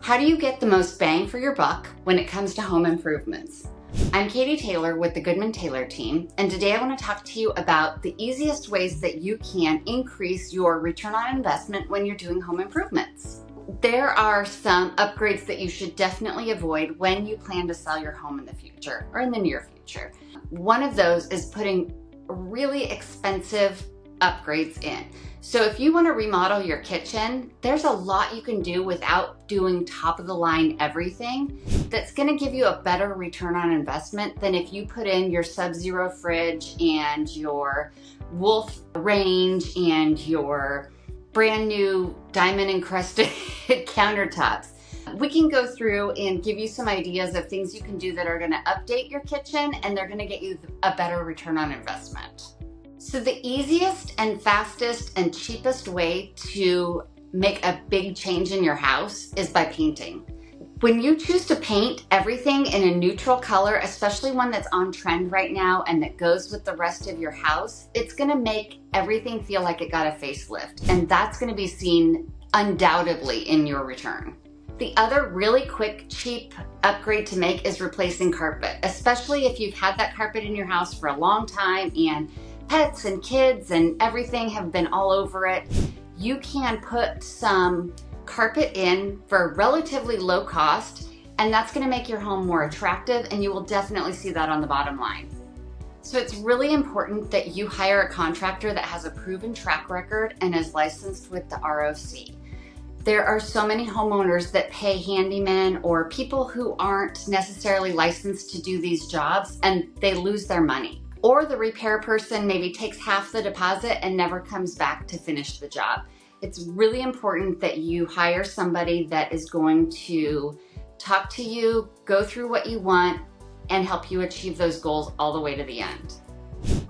How do you get the most bang for your buck when it comes to home improvements? I'm Katie Taylor with the Goodman Taylor team, and today I want to talk to you about the easiest ways that you can increase your return on investment when you're doing home improvements. There are some upgrades that you should definitely avoid when you plan to sell your home in the future or in the near future. One of those is putting really expensive upgrades in. So if you want to remodel your kitchen, there's a lot you can do without doing top of the line everything that's going to give you a better return on investment than if you put in your Sub-Zero fridge and your Wolf range and your brand new diamond encrusted countertops. We can go through and give you some ideas of things you can do that are going to update your kitchen, and they're going to get you a better return on investment. So the easiest and fastest and cheapest way to make a big change in your house is by painting. When you choose to paint everything in a neutral color, especially one that's on trend right now and that goes with the rest of your house, it's gonna make everything feel like it got a facelift, and that's gonna be seen undoubtedly in your return. The other really quick, cheap upgrade to make is replacing carpet, especially if you've had that carpet in your house for a long time and pets and kids and everything have been all over it. You can put some carpet in for relatively low cost, and that's going to make your home more attractive, and you will definitely see that on the bottom line. So it's really important that you hire a contractor that has a proven track record and is licensed with the ROC. There are so many homeowners that pay handymen or people who aren't necessarily licensed to do these jobs, and they lose their money. Or the repair person maybe takes half the deposit and never comes back to finish the job. It's really important that you hire somebody that is going to talk to you, go through what you want, and help you achieve those goals all the way to the end.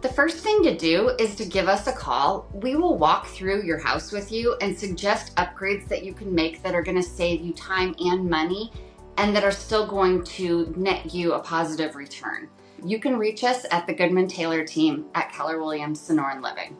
The first thing to do is to give us a call. We will walk through your house with you and suggest upgrades that you can make that are going to save you time and money and that are still going to net you a positive return. You can reach us at the Goodman Taylor team at Keller Williams Sonoran Living.